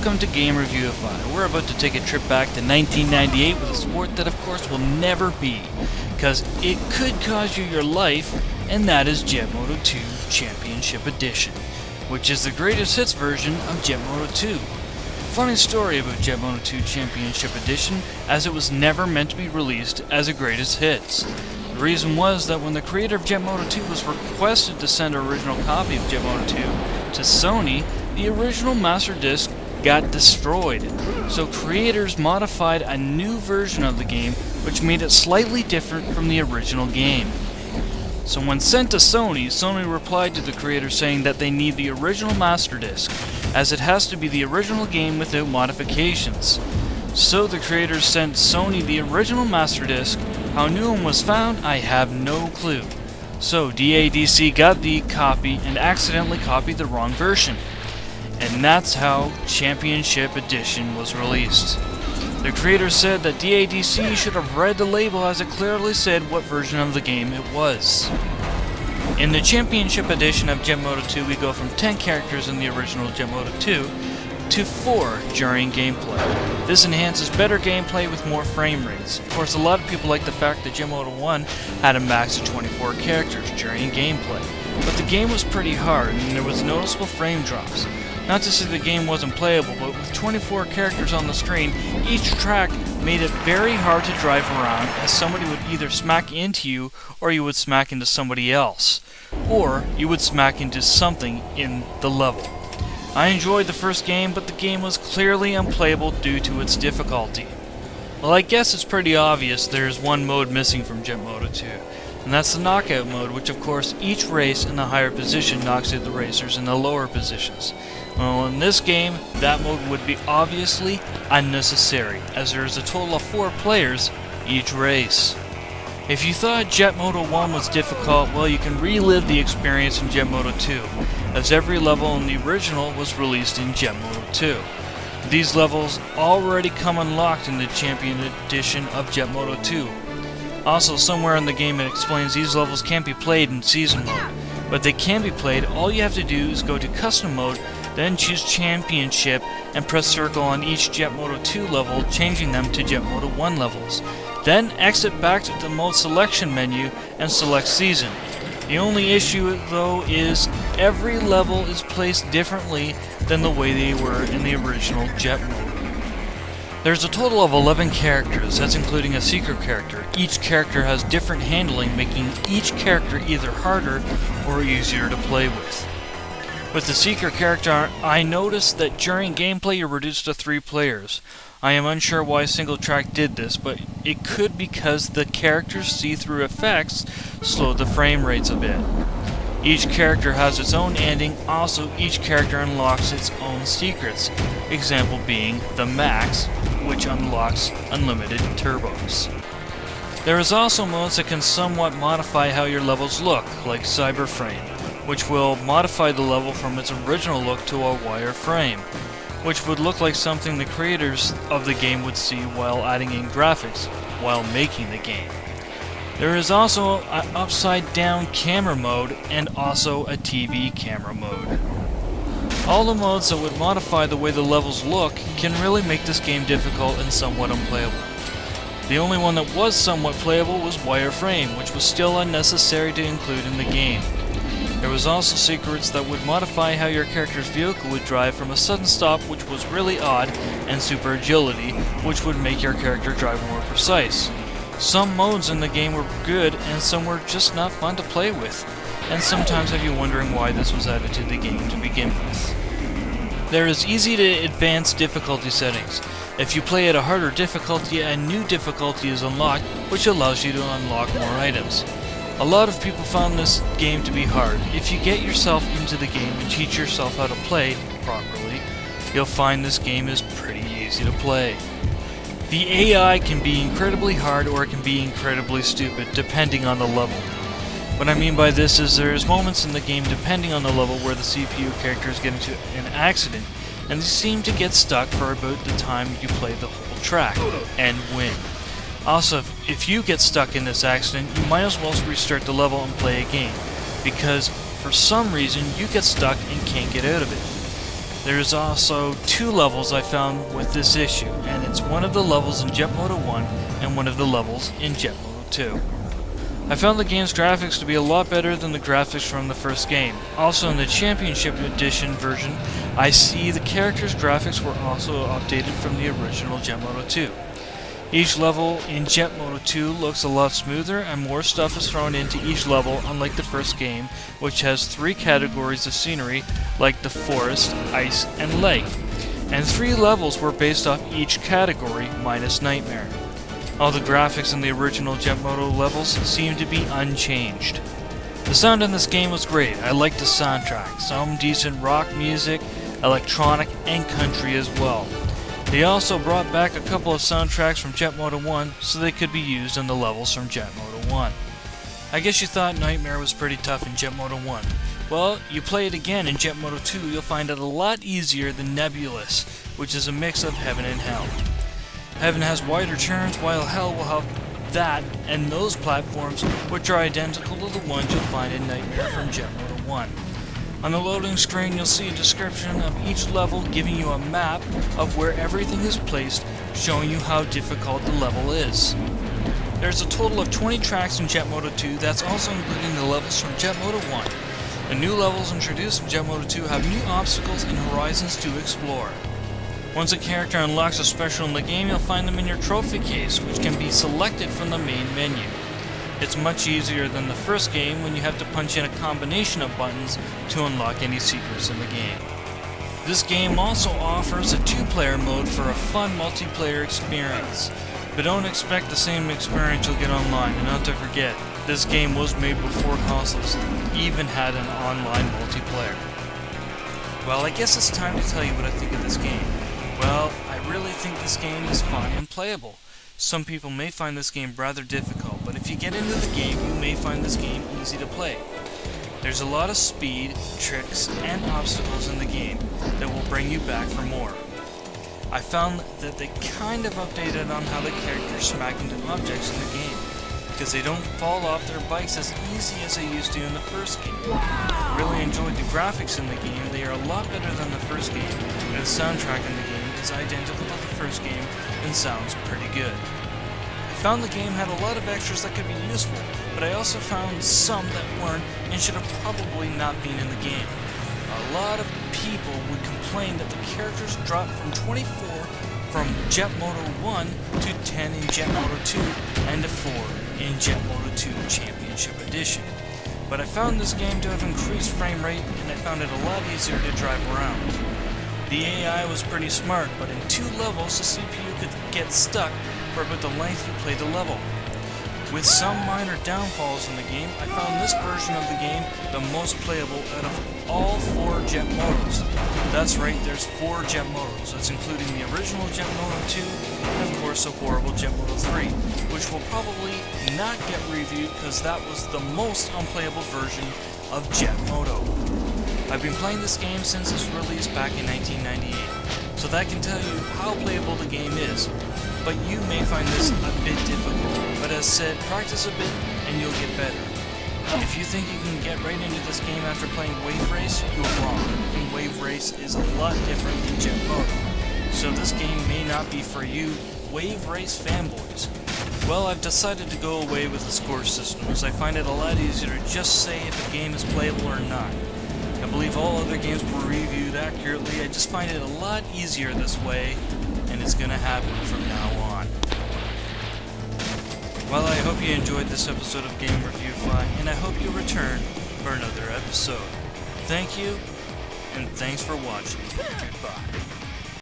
welcome to Game Reviewify. We're about to take a trip back to 1998 with a sport that of course will never be, because it could cost you your life, and that is Jetmoto 2 Championship Edition, which is the greatest hits version of Jetmoto 2. Funny story about Jetmoto 2 Championship Edition, as it was never meant to be released as a greatest hits. The reason was that when the creator of Jetmoto 2 was requested to send an original copy of Jetmoto 2 to Sony, the original master disc got destroyed. So creators modified a new version of the game which made it slightly different from the original game. So when sent to Sony, Sony replied to the creator saying that they need the original master disc, as it has to be the original game without modifications. So the creators sent Sony the original master disc. How new one was found, I have no clue. So DADC got the copy and accidentally copied the wrong version. And that's how Championship Edition was released. The creator said that DADC should have read the label as it clearly said what version of the game it was. In the Championship Edition of Jetmoto 2, we go from 10 characters in the original Jetmoto 2 to 4 during gameplay. This enhances better gameplay with more frame rates. Of course, a lot of people like the fact that Jetmoto 1 had a max of 24 characters during gameplay, but the game was pretty hard and there was noticeable frame drops. Not to say the game wasn't playable, but with 24 characters on the screen, each track made it very hard to drive around, as somebody would either smack into you or you would smack into somebody else, or you would smack into something in the level. I enjoyed the first game, but the game was clearly unplayable due to its difficulty. Well, I guess it's pretty obvious there's one mode missing from Jetmoto 2, and that's the knockout mode, which of course each race in the higher position knocks out the racers in the lower positions. Well, in this game, that mode would be obviously unnecessary, as there is a total of 4 players each race. If you thought Jetmoto 1 was difficult, well, you can relive the experience in Jetmoto 2, as every level in the original was released in Jetmoto 2. These levels already come unlocked in the Champion Edition of Jetmoto 2. Also, somewhere in the game it explains these levels can't be played in Season Mode, but they can be played. All you have to do is go to Custom Mode, then choose Championship, and press circle on each Jetmoto 2 level, changing them to Jetmoto 1 levels. Then exit back to the Mode Selection menu and select Season. The only issue, though, is every level is placed differently than the way they were in the original Jetmoto. There's a total of 11 characters, that's including a secret character. Each character has different handling, making each character either harder or easier to play with. With the secret character, I noticed that during gameplay you're reduced to 3 players. I am unsure why Single Track did this, but it could because the character's see-through effects slowed the frame rates a bit. Each character has its own ending, also each character unlocks its own secrets, example being the Max, which unlocks unlimited turbos. There is also modes that can somewhat modify how your levels look, like Cyberframe, which will modify the level from its original look to a wireframe, which would look like something the creators of the game would see while adding in graphics while making the game. There is also an upside down camera mode and also a TV camera mode. All the modes that would modify the way the levels look can really make this game difficult and somewhat unplayable. The only one that was somewhat playable was wireframe, which was still unnecessary to include in the game. There was also secrets that would modify how your character's vehicle would drive, from a sudden stop, which was really odd, and super agility, which would make your character drive more precise. Some modes in the game were good, and some were just not fun to play with, and sometimes have you wondering why this was added to the game to begin with. There is easy to advanced difficulty settings. If you play at a harder difficulty, a new difficulty is unlocked, which allows you to unlock more items. A lot of people found this game to be hard. If you get yourself into the game and teach yourself how to play properly, you'll find this game is pretty easy to play. The AI can be incredibly hard or it can be incredibly stupid, depending on the level. What I mean by this is there's moments in the game, depending on the level, where the CPU characters get into an accident, and they seem to get stuck for about the time you play the whole track, and win. Also, if you get stuck in this accident, you might as well restart the level and play again, because for some reason you get stuck and can't get out of it. There's also 2 levels I found with this issue, and it's one of the levels in Jetmoto 1 and one of the levels in Jetmoto 2. I found the game's graphics to be a lot better than the graphics from the first game. Also in the Championship Edition version, I see the characters' graphics were also updated from the original Jetmoto 2. Each level in Jetmoto 2 looks a lot smoother and more stuff is thrown into each level, unlike the first game, which has 3 categories of scenery like the forest, ice, and lake. And 3 levels were based off each category minus Nightmare. All the graphics in the original Jetmoto levels seem to be unchanged. The sound in this game was great. I liked the soundtrack, some decent rock music, electronic, and country as well. They also brought back a couple of soundtracks from Jetmoto 1 so they could be used in the levels from Jetmoto 1. I guess you thought Nightmare was pretty tough in Jetmoto 1. Well, you play it again in Jetmoto 2, you'll find it a lot easier than Nebulous, which is a mix of Heaven and Hell. Heaven has wider turns, while Hell will have that and those platforms, which are identical to the ones you'll find in Nightmare from Jetmoto 1. On the loading screen, you'll see a description of each level giving you a map of where everything is placed, showing you how difficult the level is. There's a total of 20 tracks in Jetmoto 2, that's also including the levels from Jetmoto 1. The new levels introduced in Jetmoto 2 have new obstacles and horizons to explore. Once a character unlocks a special in the game, you'll find them in your trophy case, which can be selected from the main menu. It's much easier than the first game when you have to punch in a combination of buttons to unlock any secrets in the game. This game also offers a 2-player mode for a fun multiplayer experience, but don't expect the same experience you'll get online, and not to forget, this game was made before consoles even had an online multiplayer. Well, I guess it's time to tell you what I think of this game. Well, I really think this game is fun and playable. Some people may find this game rather difficult, but if you get into the game, you may find this game easy to play. There's a lot of speed, tricks, and obstacles in the game that will bring you back for more. I found that they kind of updated on how the characters smack into objects in the game, because they don't fall off their bikes as easy as they used to in the first game. I really enjoyed the graphics in the game. They are a lot better than the first game, and the soundtrack in the game is identical to the first game and sounds pretty good. I found the game had a lot of extras that could be useful, but I also found some that weren't and should have probably not been in the game. A lot of people would complain that the characters dropped from 24 from Jetmoto 1 to 10 in Jetmoto 2 and to 4 in Jetmoto 2 Championship Edition. But I found this game to have increased frame rate, and I found it a lot easier to drive around. The AI was pretty smart, but in 2 levels the CPU could get stuck for about the length you play the level. With some minor downfalls in the game, I found this version of the game the most playable out of all 4 Jetmotos. That's right, there's 4 Jetmotos. That's including the original Jetmoto 2 and of course the horrible Jetmoto 3, which will probably not get reviewed because that was the most unplayable version of Jetmoto. I've been playing this game since its release back in 1998, so that can tell you how playable the game is. But you may find this a bit difficult, but as said, practice a bit and you'll get better. If you think you can get right into this game after playing Wave Race, you're wrong, and Wave Race is a lot different than Jetmoto. So this game may not be for you Wave Race fanboys. Well, I've decided to go away with the score system, as I find it a lot easier to just say if a game is playable or not. I believe all other games were reviewed accurately. I just find it a lot easier this way, and it's gonna happen from now on. Well, I hope you enjoyed this episode of Game Reviewify, and I hope you return for another episode. Thank you, and thanks for watching. Goodbye.